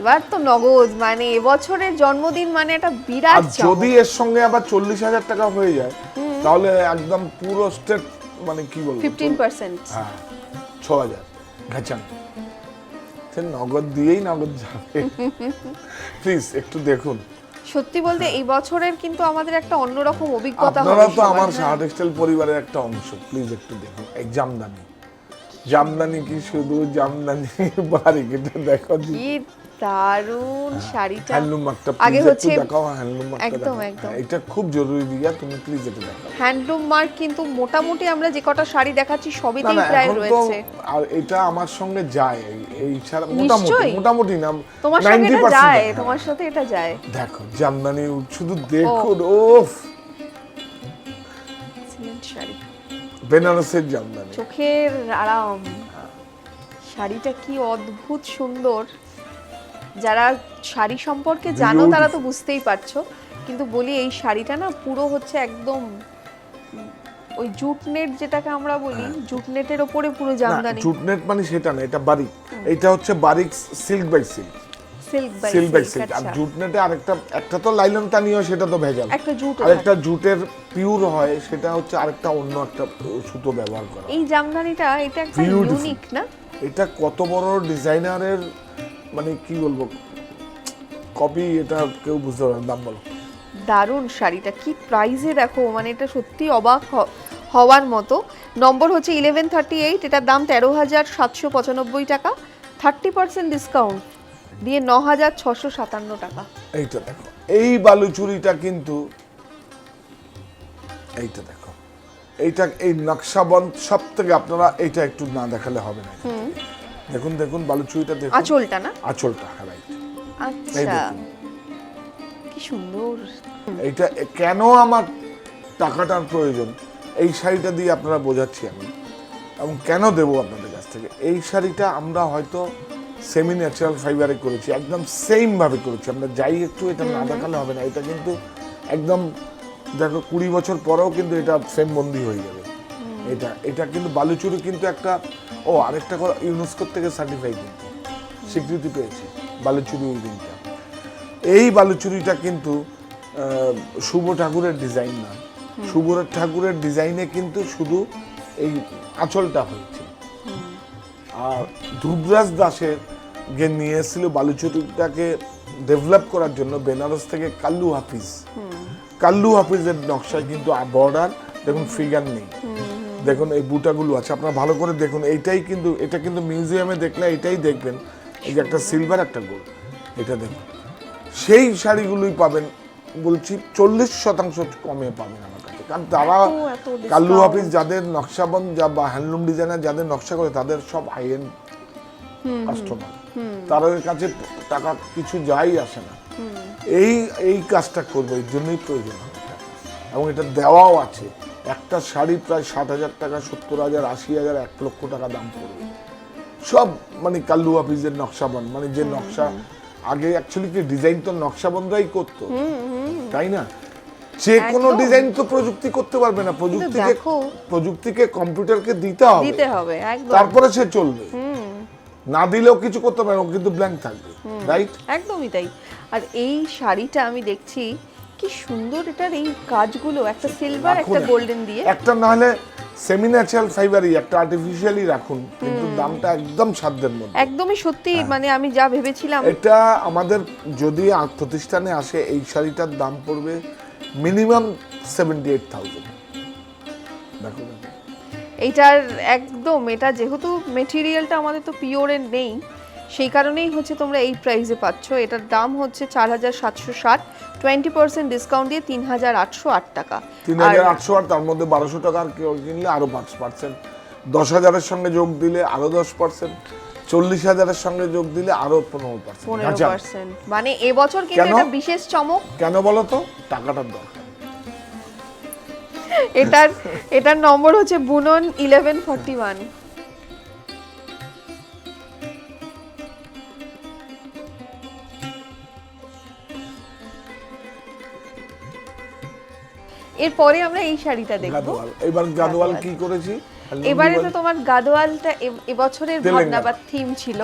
এবার তো নগদ, মানে এবছরের জন্মদিন মানে একটা বিরাট আর যদি এর সঙ্গে আবার 40,000 টাকা হয়ে যায় তাহলে একদম পুরো স্টেট, মানে কি বলবো, 15%। হ্যাঁ 6,000 ঘাচান, সে নগদ দিয়েই নগদ যাবে। প্লিজ একটু দেখুন। সত্যি বলতে এই বছরের কিন্তু আমাদের একটা অন্যরকম অভিজ্ঞতা হবে আপনারা তো সবার, আমার হ্যাঁ। সাহা টেক্সটাইল পরিবারের একটা অংশ, প্লিজ একটু দেখুন। এই জামদানি, জামদানি কি শুধু জামদানি বারিক, এটা দেখো, কি দারুণ শাড়িটা। হ্যান্ডলুম মার্কটা আগে প্লিজ একটু হচ্ছে দেখাও, হ্যান্ডলুম মার্কটা একদম, দেখাও। একদম। হ্যাঁ, এটা খুব জরুরি দিয়া, তুমি প্লিজ এটা দেখাও। হ্যান্ডলুম মার্ক কিন্তু মোটামুটি আমরা যে কটা শাড়ি দেখাচ্ছি না সবইতেই না, প্রায় এখন তো রয়েছে। আর এটা আমার সঙ্গে যায়, এই ছাড়া মোটামুটি নিশ্চয়ই। মোটামুটি না, তোমার সাথে এটা 90% যায়, হ্যাঁ। তোমার সাথে এটা যায়। দেখো জামদানি, শুধু দেখুন, ওফ, Excellent শাড়ি, বেনারসের জামদানি। চোখের আরাম। শাড়িটা কি অদ্ভুত সুন্দর। যারা শাড়ি সম্পর্কে জানো তারা তো বুঝতেই পারছো, কিন্তু বলি এই শাড়িটা না পুরো হচ্ছে একদম ওই জুট নেট, যেটাকে আমরা বলি জুট নেটের ওপরে পুরো না, জামদানি। জুটনেট মানে সেটা না, এটা বারিক। এটা হচ্ছে বারিক silk by silk, silk by silk by silk. Silk. আর আচ্ছা, জুটনেটে আরেকটা, একটা তো লাইলন তানিও, সেটা তো ভেজাল। একটা জুট, আরেকটা জুটের পিওর হয়, সেটা হচ্ছে আরেকটা অন্য একটা সুতো ব্যবহার করা। এই জামদানিটা এটা একটা Beautiful. ইউনিক না? এটা কত বড় ডিজাইনারের, মানে কি বলবো, কপি, এটা কেউ বুঝতে পারে না। দাম বলো। দারুণ শাড়িটা, কি প্রাইসে দেখো, মানে এটা সত্যি অবাক হওয়ার মতো। নম্বর হচ্ছে 1138, এটার দাম 13,795 টাকা, 30% ডিসকাউন্ট, দিয়ে 9657 টাকা। এইটা দেখো, এই বালুচুরিটা কিন্তু, এইটা দেখো, এইটা এই নকশাবন্দ সব থেকে আপনারা এইটা একটু না দেখালে হবে না। দেখুন দেখুন বালুচুরিটা দেখুন, আঁচলটা না? আঁচলটা, রাইট। এই আচ্ছা, দেখুন, কি সুন্দর। এইটা কেন আমার টাকাটার প্রয়োজন এই শাড়িটা দিয়ে আপনারা বোঝাচ্ছি আমি, এবং কেন দেবো আপনাদের কাছ থেকে। এই শাড়িটা আমরা হয়তো সেমি ন্যাচারাল ফাইবারে করেছি, একদম সেম ভাবে করেছি আমরা, যাই একটু এটা না দেখালে হবে না। এটা কিন্তু একদম দেখো 20 বছর পরেও কিন্তু এটা ফ্রেম বন্দি হয়ে যাবে। এটা কিন্তু বালুচুরি কিন্তু একটা, ও আরেকটা কথা, ইউনেস্কোর থেকে সার্টিফাই কিন্তু স্বীকৃতি পেয়েছে বালুচুরি উইভিংটা। এই বালুচুরিটা কিন্তু শুভ ঠাকুরের ডিজাইন না, শুভ ঠাকুরের ডিজাইনে কিন্তু শুধু এই আঁচলটা হয়েছে। আর ধ্রুবরাজ দাসের গে নিয়ে এসেছিল বালুচুরিটাকে ডেভেলপ করার জন্য বেনারস থেকে কাল্লু হাফিজ। কাল্লু হাফিজের নকশায় কিন্তু বর্ডার দেখুন, ফিগার নেই, দেখুন এই বুটাগুলো আছে, আপনারা ভালো করে দেখুন। এইটাই কিন্তু, এটা কিন্তু মিউজিয়ামে দেখলে এটাই দেখবেন, এই যে একটা সিলভার একটা গোল্ড, এটা দেখুন। সেই শাড়িগুলোই পাবেন বলছি 40% কমে পাবেন আমার কাছে, কারণ তারা এত discount। কাল্লু হাফিজ যাদের নকশাবন্দ বা হ্যান্ডলুম ডিজাইনার যাদের নকশা করে তাদের সব হাই এন্ড কাস্টমার, তাদের কাছে টাকা কিছু যাই আসে না। এই কাজটা করবো, এই জন্যই প্রয়োজন হবে টাকা। এবং এটা দেওয়াও আছে, একটা শাড়ি প্রায় 60,000 টাকা, 70,000, 80,000, 1 লক্ষ টাকা দাম পড়বে সব, মানে কাল্লু হাফিজের নকশাবন্দ, মানে যে নকশা আগে অ্যাকচুয়ালি কি ডিজাইন তো নকশাবন্দরাই করতো, তাই না? যে কোনো একদম। ডিজাইন তো প্রযুক্তি করতে পারবে না, দেখো। প্রযুক্তিকে কম্পিউটারকে দিতে হবে, একদম। তারপরে সে চলবে। না দিলেও কিছু করতে পারবে, ও কিন্তু ব্ল্যাঙ্ক থাকবে, রাইট? একদমই তাই। আর এই শাড়িটা আমি দেখছি কি সুন্দর, এটার এই কাজগুলো একটা সিলভার একটা গোল্ডেন দিয়ে, একটা না হলে সেমি ন্যাচারাল ফাইবারই, একটা আর্টিফিশিয়ালি রাখুন, কিন্তু দামটা একদম সাধ্যের মধ্যে। একদমই সত্যি, মানে আমি যা ভেবেছিলাম। এটা আমাদের যদি প্রতিষ্ঠানে আসে, এই শাড়িটার দাম পড়বে মিনিমাম 78,000। দেখো এইটার একদম, এটা যেহেতু মেটেরিয়ালটা আমাদের তো পিওরের নেই, সেই কারণেই হচ্ছে তোমরা এই প্রাইসে পাচ্ছ। এটার দাম হচ্ছে 4,760, 20% ডিসকাউন্ট দিয়ে 3,808 টাকা। 3,800, আর তার মধ্যে 1,200 টাকার কেউ কিনলে আরো 5%, 10,000-এর সঙ্গে যোগ দিলে আরো 10%, 40,000-এর সঙ্গে যোগ দিলে আরো 15%। 15%, মানে এবছর কিন্তু কেন? এটা বিশেষ চমক। কেন বলো তো? টাকাটার দরকার। এটার নম্বর হচ্ছে বুনন 1141। এরপরে আমরা এই শাড়িটা দেখবো। গাদোয়াল, এবার গাদোয়াল কি করেছি? এবারে তো তোমার গাদোয়ালটা এবছরের ভাবনা তেলেঙ্গানা। বা থিম ছিল।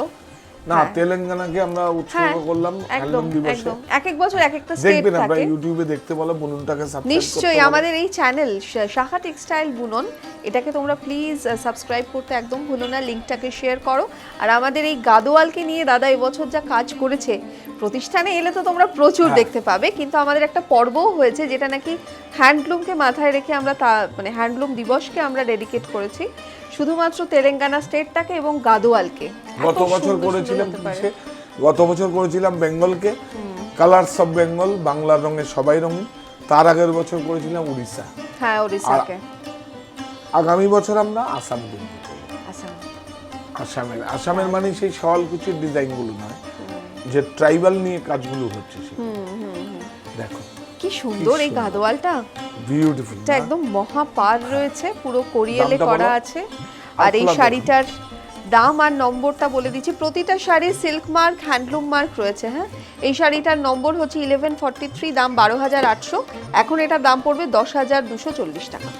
না, হ্যাঁ। তেলেঙ্গানাকে আমরা উৎসর্গ করলাম একদম হ্যান্ডলুম দিবসে। একদম, এক এক বছর এক একটা স্টেট দেখবেন আপনারা থাকে। ইউটিউবে দেখতে বলো, বুননটাকে সাবস্ক্রাইব করতে নিশ্চয়ই বলো। আমাদের এই চ্যানেল শাখা টেক্সটাইল বুনন, এটাকে তোমরা প্লিজ সাবস্ক্রাইব করতে একদম ভুলো না, লিংকটাকে শেয়ার করো। আর আমাদের এই গাদোয়ালকে নিয়ে দাদা এবছর যা কাজ করেছে, প্রতিষ্ঠানে এলে তো তোমরা প্রচুর দেখতে পাবে, কিন্তু আমাদের একটা পর্বও হয়েছে যেটা নাকি হ্যান্ডলুমকে মাথায় রেখে আমরা মানে হ্যান্ডলুম দিবসকে আমরা ডেডিকেট করেছি শুধুমাত্র তেলেঙ্গানা স্টেটটাকে এবং গাদোয়ালকে। গত বছর করেছিলাম কিসে? গত বছর করেছিলাম বেঙ্গলকে, কালারস অফ বেঙ্গল, বাংলার রঙে সবাই রঙিন। তার আগের বছর করেছিলাম উড়িষ্যা। হ্যাঁ, ওড়িশাকে। আগামী বছর আমরা আসাম করব। আসাম। আসামের মানে সেই সওয়ালকুচির ডিজাইনগুলো নয়, যে ট্রাইবাল নিয়ে কাজগুলো হচ্ছে দেখো কি সুন্দর এই গাদোয়ালটা, বিউটিফুল। এটা একদম মহাপার রয়েছে, পুরো কোরিয়ালে দামটা করা বলো? আছে। আর এই শাড়িটার দাম আর নম্বরটা বলে দিচ্ছি। প্রতিটা sari silk mark, handloom mark রয়েছে। হ্যাঁ, এই শাড়িটার নম্বর হচ্ছে 1143, দাম 12,800। এখন এটার দাম পড়বে 10,240 টাকা।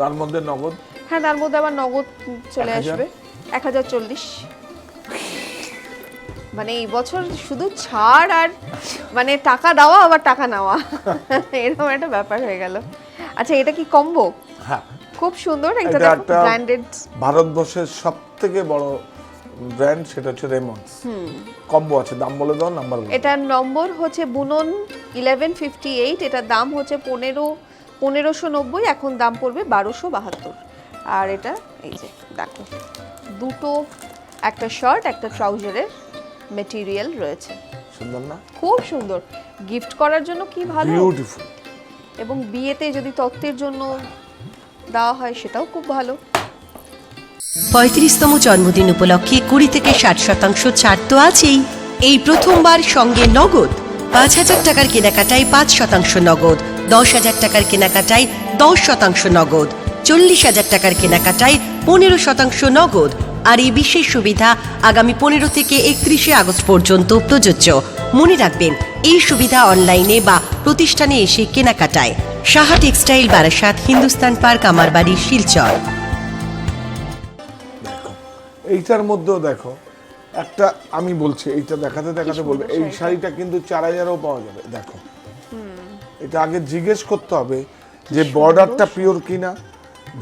তার মধ্যে নগদ? হ্যাঁ, তার মধ্যে আবার নগদ চলে 1000? আসবে 1040। মানে এই বছর শুধু ছাড় আর মানে টাকা দেওয়া আবার টাকা নেওয়া, এরকম একটা ব্যাপার হয়ে গেল। আচ্ছা, এটা কি কম্বো? হ্যাঁ, খুব সুন্দর একটা এটা একটা ব্র্যান্ডেড, ভারতবর্ষের সবথেকে বড় ব্র্যান্ড, সেটা হচ্ছে রেমন্ডস। কম্বো আছে, দাম বলে দাও, নাম্বার বলো। এটার নম্বর হচ্ছে বুনন 1158, এটার দাম হচ্ছে 1590, এখন দাম পড়বে 1272। আর এটা এই যে দেখো, দুটো, একটা শার্ট একটা ট্রাউজারের মেটেরিয়াল রয়েছে, সুন্দর না? খুব সুন্দর। গিফট করার জন্য কি ভালো, বিউটিফুল। এবং বিয়েতে যদি তত্ত্বের জন্য দেওয়া হয় সেটাও খুব ভালো। 35তম জন্মদিন উপলক্ষে 20 থেকে 60% ছাড় তো আছেই। এই প্রথমবার সঙ্গে নগদ 5,000 টাকার কেনাকাটায় 5% নগদ, 10,000 টাকার কেনাকাটায় 10% নগদ, 40,000 টাকার কেনাকাটায় 15% নগদ। আর এই বিশেষ সুবিধা আগামী 15 থেকে 31 আগস্ট পর্যন্ত প্রযোজ্য। মনে রাখবেন, এই সুবিধা অনলাইনে বা প্রতিষ্ঠানে এসে কেনাকাটায়। Saha textile, Barasat, Hindustan park, Amarbari, Silchar. দেখো এইটার মধ্যেও দেখো একটা, আমি বলছি এইটা দেখাতে দেখাতে বলবে, এই শাড়িটা কিন্তু 4,000ও পাওয়া যাবে। দেখো এটা আগে জিজ্ঞেস করতে হবে যে বর্ডারটা পিওর কিনা,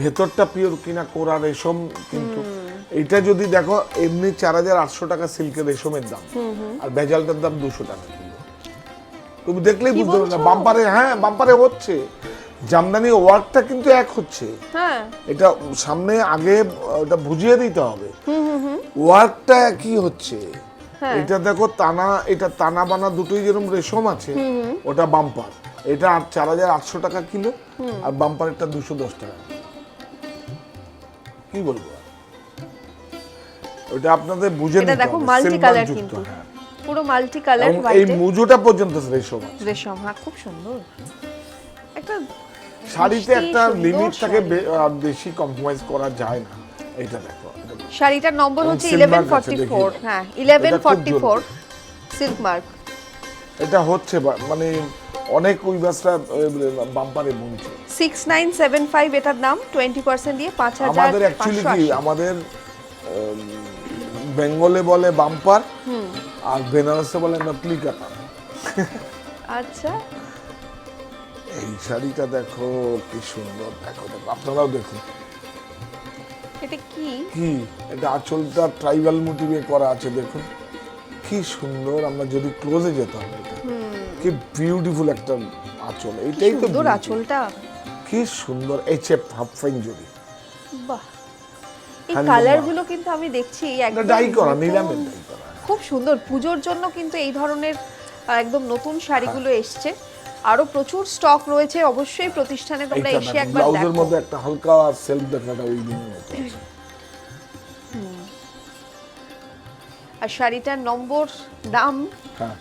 ভেতরটা পিওর কিনা, কোরা রেশম। কিন্তু এইটা যদি দেখো এমনি 4,800 টাকা সিল্কের রেশমের দাম, আর বেজালটার দাম 200 টাকা কিলো। তুমি দেখলেই বুঝতে পারবে না। বাম্পারে, হ্যাঁ বাম্পারে হচ্ছে জামদানি ওয়ার্কটা কিন্তু এক হচ্ছে। হ্যাঁ, এটা সামনে আগে ওটা বুঝিয়ে দিতে হবে ওয়ার্কটা কি হচ্ছে। এটা দেখো টানা, এটা টানা বানা দুটোই যেরকম রেশম আছে, ওটা বাম্পার। এটা 4,800 টাকা কিলো, আর বাম্পার এটা 210 টাকা। কি বলবো, ওটা আপনাদের বুঝে এটা নিতে দেখো হবে। মাল্টি সিলভার কালার, যুক্ত, কিন্তু হ্যাঁ। পুরো মাল্টি কালার, এবং এই মুজোটা পর্যন্ত রেশম আছে। রেশম, হ্যাঁ খুব সুন্দর। একটা শাড়িতে একটা সুন্দর লিমিট থাকে, শাড়ি। বেশি কম্প্রোমাইজ করা যায় না। এটা দেখো, শাড়িটার নম্বর হচ্ছে silk mark আছে, 1144। দেখি। হ্যাঁ, এটা খুব 1144 জরুরি। Silk mark. এটা হচ্ছে মানে অনেক উইভার্সরা বাম্পারে বুনছে। 6975 এটার দাম, 20% দিয়ে 5,500। আমাদের অ্যাকচুয়ালি কি, আমাদের বেঙ্গলে বলে বাম্পার, আর বেনারসে বলে নকলি কাটা। আচ্ছা, এই শাড়িটা দেখো কি সুন্দর, দেখো দেখো আপনারাও দেখুন। এটা কি? কি এটা আঁচলটা ট্রাইবাল মোটিভে করা আছে, দেখুন কি সুন্দর। আমরা যদি ক্লোজে যেতাম, এটা কি বিউটিফুল একটা আঁচল। এইটাই তো সুন্দর beauty। আঁচলটা, কি সুন্দর এইচএফ হাফ ফাইন জড়ি। বাহ। এই Handloom কালার work। গুলো কিন্তু আমি দেখছি এটা একদম ডাই করা, নতুন, নিলামের ডাই করা। খুব সুন্দর। পুজোর জন্য কিন্তু এই ধরনের একদম নতুন শাড়িগুলো এসছে। আরো প্রচুর স্টক রয়েছে, অবশ্যই প্রতিষ্ঠানে তোমরা এইটা এসে দেখো, একবার ব্লাউজের দেখো। মধ্যে একটা হালকা সেলফ দেখাটা ওই দিনের মতো আছে। আর শাড়িটার নম্বর, দাম, হ্যাঁ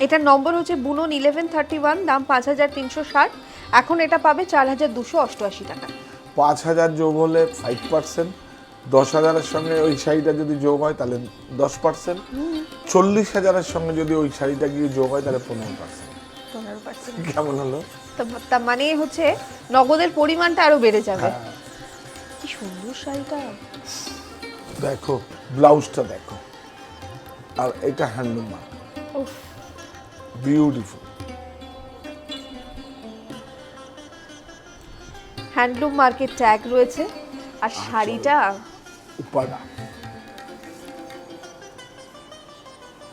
এটার নম্বর হচ্ছে বুনন 1131, দাম 5,360। এখন এটা পাবে 4,288 টাকা। 5,000 যোগ হলে 5%, 10,000-এর সঙ্গে ওই শাড়িটা যদি যোগ হয় তাহলে 10%, 40,000-এর সঙ্গে যদি ওই শাড়িটা গিয়ে যোগ হয় তাহলে 15%। 15%। কেমন হলো? তার মানে হচ্ছে নগদের পরিমাণটা আরো বেড়ে যাবে। হ্যাঁ। কি সুন্দর শাড়িটা। দেখো ব্লাউজটা দেখো, আর এটা হ্যান্ডলুম মার্ক, উফ, বিউটিফুল। হ্যান্ডলুম মার্কেট ট্যাগ রয়েছে। আর শাড়িটা, উপাডা।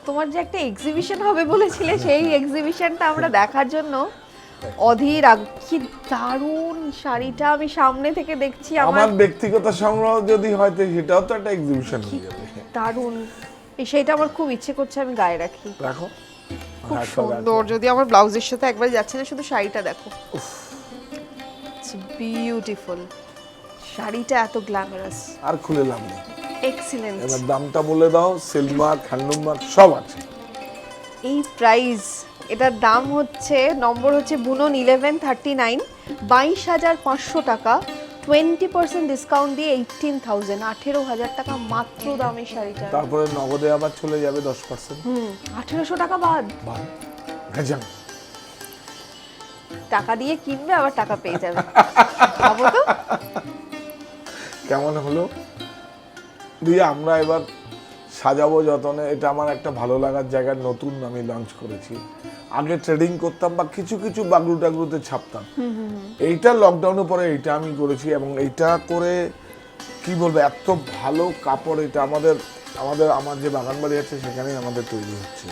তোমার যে একটা এক্সিবিশন হবে বলেছিলে, সেই এক্সিবিশনটা আমরা দেখার জন্য অধীর কি দারুণ শাড়িটা আমি সামনে থেকে দেখছি। আমার ব্যক্তিগত সংগ্রহ যদি হয় তো সেটাও তো একটা এক্সিবিশন হয়ে যাবে। দারুণ, সেইটা আমার খুব ইচ্ছে করছে আমি গায়ে রাখি। দেখো খুব রাখো, সুন্দর। রাখো। যদি আমার ব্লাউজের সাথে একবার যাচ্ছে না, শুধু শাড়িটা দেখো, বিউটিফুল। শাড়িটা এত গ্ল্যামারাস, আর খুলে লাভ নেই। এক্সিলেন্ট। এবার দামটা বলে দাও। সিল্ক মার্ক, হ্যান্ডলুম মার্ক সব আছে। এই প্রাইস, এটার দাম হচ্ছে, নম্বর হচ্ছে বুনন 1139, 22,500 টাকা, 20% ডিসকাউন্ট দিয়ে 18,000, 18,000 টাকা মাত্র দাম এই শাড়িটা। তারপরে নগদে আবার চলে যাবে 10%। 1,800 টাকা বাদ। বাহ, গেজাম। টাকা দিয়ে কিনবে, আবার টাকা পেয়ে যাবে। ভাবো তো। কেমন হলো দিয়ে আমরা এবার সাজাবো যতনে। এটা আমার একটা ভালো লাগার জায়গায় নতুন আমি লঞ্চ করেছি। আগে ট্রেডিং করতাম বা কিছু কিছু বাগরু টাগরুতে ছাপতাম। এইটা লকডাউনের পরে এইটা আমি করেছি, এবং এইটা করে কি বলবো, এত ভালো কাপড়। এটা আমার যে বাগান বাড়ি আছে সেখানেই আমাদের তৈরি হচ্ছে।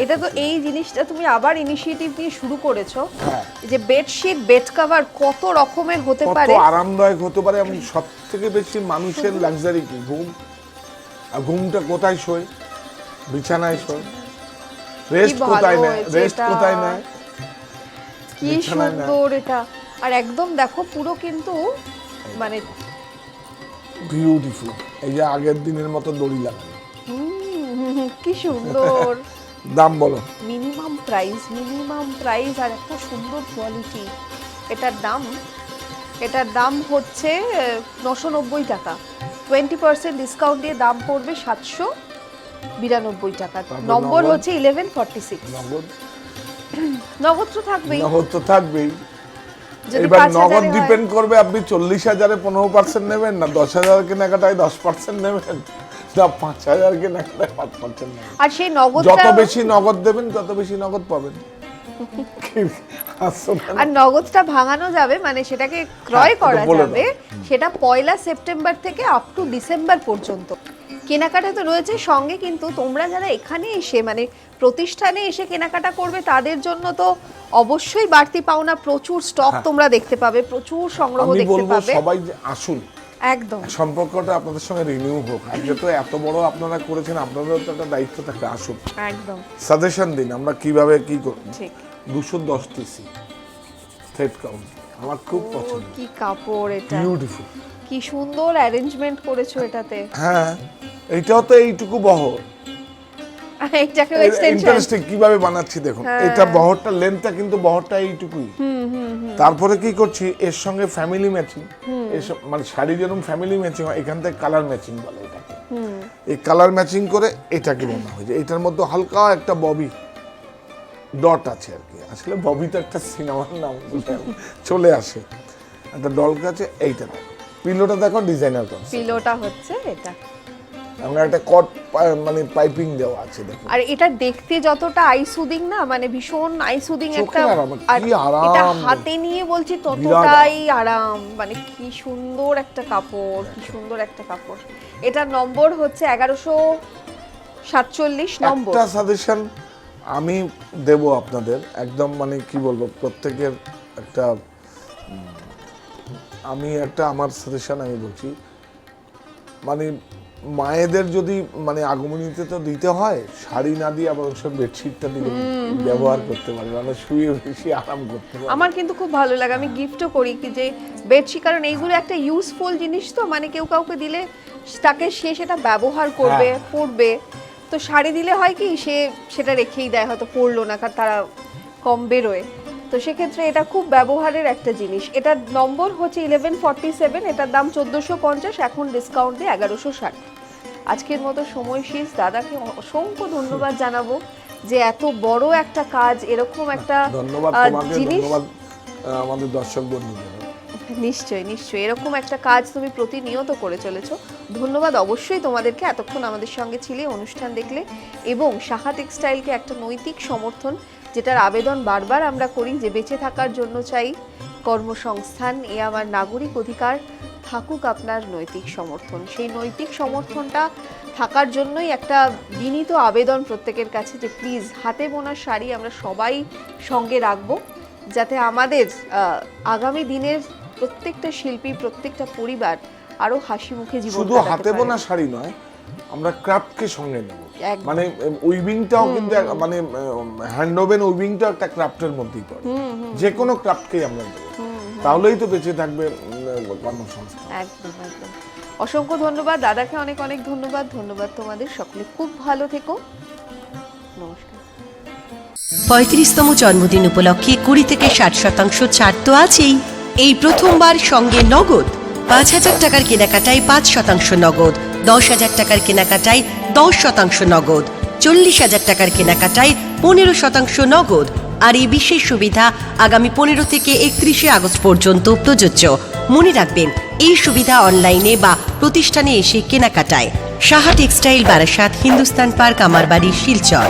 এটা তো এই জিনিসটা তুমি আবার ইনিশিয়েটিভ নিয়ে শুরু করেছো, হ্যাঁ। যে বেডশিট, বেড কভার কত রকমের হতে কত পারে, আরামদায়ক হতে পারে। এবং সব থেকে বেশি মানুষের লাক্সারি কি, ঘুম। আর ঘুমটা কোথায় শোয়? বিছানায় শোয়, রেস্ট ভালো কোথায় নেয়, হয়েছে রেস্ট এটা। কোথায় নেয়? কি বিছানায় না। সুন্দর এটা, আর একদম দেখো পুরো কিন্তু মানে বিউটিফুল। এই যে আগের দিনের মতো দড়ি লাগানো। কি সুন্দর। দাম বলো। মিনিমাম প্রাইস আর এত সুন্দর কোয়ালিটি। এটার দাম হচ্ছে 990 টাকা। 20% ডিসকাউন্ট দিয়ে দাম পড়বে 792 টাকা। তারপর নম্বর নগদ? হচ্ছে 1146। নগদ, নগদ তো থাকবেই। নগদ তো থাকবেই। যদি এবার 5,000 নগদ হয়, ডিপেন্ড করবে আপনি 40,000-এ 15% নেবেন, না 10,000 কেনাকাটায় 10% নেবেন, না 5,000 কেনাকাটায় 5% নেবেন। আর সেই নগদটা যত বেশি নগদ দেবেন তত বেশি নগদ পাবেন। আর নগদটা ভাঙানো যাবে, মানে সেটাকে ক্রয় হ্যাঁ, করা ওটা বলে যাবে সেটা 1 সেপ্টেম্বর থেকে আপ টু ডিসেম্বর পর্যন্ত। কেনাকাটা তো রয়েছে সঙ্গে, কিন্তু তোমরা যারা এখানে এসে মানে প্রতিষ্ঠানে এসে কেনাকাটা করবে তাদের জন্য তো অবশ্যই বাড়তি পাওনা, প্রচুর স্টক তোমরা দেখতে পাবে, প্রচুর সংগ্রহ আমি দেখতে বলবো পাবে। সবাই যে আসুন, একদম সম্পর্কটা আপনাদের সঙ্গে রিনিউ হোক। আর যেহেতু এত বড় আপনারা করেছেন, আপনাদের তো একটা দায়িত্ব থাকে, আসুন একদম সাজেশন দিন আমরা কিভাবে কি করব। ঠিক। 210 টিসি থ্রেড কাউন্ট আমার খুব পছন্দ, কি কাপড় এটা, বিউটিফুল। কি সুন্দর অ্যারেঞ্জমেন্ট করেছো এটাতে। হ্যাঁ, এইটাও তো এইটুকু বহর। এটাকে এক্সটেনশন। ইন্টারেস্টিং কিভাবে বানাচ্ছি দেখুন। এটা বহরটা লেন্থটা কিন্তু বহরটা এইটুকুই। তারপরে কি করছি এর সঙ্গে ফ্যামিলি ম্যাচিং, মানে শাড়ি যেরকম ফ্যামিলি ম্যাচিং হয়, এখান থেকে কালার ম্যাচিং বলে এটাকে। এই কালার ম্যাচিং করে এটাকে বানা হয়েছে। এটার মধ্যে হালকা একটা ববি ডট আছে আর কি। আসলে ববি তো একটা সিনেমার নাম চলে আসে, একটা ডলক আছে। এইটা দেখো, পিলোটা দেখো, ডিজাইনার কনসেপ্ট। পিলোটা হচ্ছে এটা, আমরা একটা কট মানে পাইপিং দেওয়া আছে দেখো। আর এটা দেখতে যতটা আইসুদিং না, মানে ভীষণ আইসুদিং চোখে একটা, আরাম, আর কি আরাম। এটা হাতে নিয়ে বলছি ততটাই আরাম। মানে কি সুন্দর একটা কাপড়, কি সুন্দর একটা কাপড়। এটার নম্বর হচ্ছে 1147 নম্বর। একটা সাজেশন আমি দেব আপনাদের, একদম মানে কি বলবো, প্রত্যেকের একটা আমার সাজেশন আমি বলছি, মানে মায়েদের যদি মানে আগমনীতে তো দিতে হয়, শাড়ি না দিয়ে আবার সব বেডশিটটা দিয়ে ব্যবহার করতে পারে, মানে শুয়ে বেশি আরাম করতে পারে। আমার কিন্তু খুব ভালো লাগে, আমি গিফটও করি কি যে বেডশিট, কারণ এইগুলো একটা ইউজফুল জিনিস তো, মানে কেউ কাউকে দিলে তাকে সে সেটা ব্যবহার করবে, পরবে। তো শাড়ি দিলে হয় কি সে সেটা রেখেই দেয়, হয়তো পরলো না, কারণ তারা কম বেরোয়। তো সেক্ষেত্রে এটা খুব ব্যবহারের একটা জিনিস। এটার নম্বর হচ্ছে 1147, এটার দাম 1450, এখন ডিসকাউন্ট দিয়ে 1160। আজকের মতো সময় শেষ। দাদাকে অসংখ্য ধন্যবাদ জানাবো যে এত বড় একটা কাজ, এরকম একটা ধন্যবাদ তোমাকে, জিনিস। ধন্যবাদ আমাদের দর্শক বন্ধুদের। নিশ্চয়ই এরকম একটা কাজ তুমি প্রতিনিয়ত করে চলেছো। ধন্যবাদ অবশ্যই তোমাদেরকে, এতক্ষণ আমাদের সঙ্গে ছিলে, অনুষ্ঠান দেখলে, এবং সাহা টেক্সটাইলকে একটা নৈতিক সমর্থন, যেটার আবেদন বারবার আমরা করি যে বেঁচে থাকার জন্য চাই কর্মসংস্থান, এ আমার নাগরিক অধিকার, থাকুক আপনার নৈতিক সমর্থন। সেই নৈতিক সমর্থনটা থাকার জন্যই একটা বিনীত আবেদন প্রত্যেকের কাছে যে প্লিজ হাতে বোনা শাড়ি আমরা সবাই সঙ্গে রাখবো, যাতে আমাদের আগামী দিনের প্রত্যেকটা শিল্পী, প্রত্যেকটা পরিবার আরো হাসি মুখে জীবন শুধু কাটাতে হাতে পারে। বোনা শাড়ি নয়, আমরা ক্রাফটকে সঙ্গে নেব। একদম। মানে উইভিংটাও কিন্তু মানে হ্যান্ড ওভেন উইভিংটাও একটা ক্রাফটের মধ্যেই পড়ে। যে কোনো ক্রাফটকেই আমরা দেবো, তাহলেই তো বেঁচে থাকবে কর্মসংস্থান। একদম। অসংখ্য ধন্যবাদ দাদাকে, অনেক ধন্যবাদ তোমাদের। সকলে খুব ভালো থেকো, নমস্কার। 35তম জন্মদিন উপলক্ষে 20 থেকে 60% ছাড় তো আছেই। এই প্রথমবার সঙ্গে নগদ 5,000 টাকার কেনাকাটায় 5% নগদ, 10,000 টাকার কেনাকাটায় 10% নগদ, 40,000 টাকার কেনাকাটায় 15% নগদ। আর এই বিশেষ সুবিধা আগামী 15 থেকে 31 আগস্ট পর্যন্ত প্রযোজ্য। মনে রাখবেন, এই সুবিধা অনলাইনে বা প্রতিষ্ঠানে এসে কেনাকাটায়। Saha textile, Barasat, Hindustan park, Amarbari, Silchar.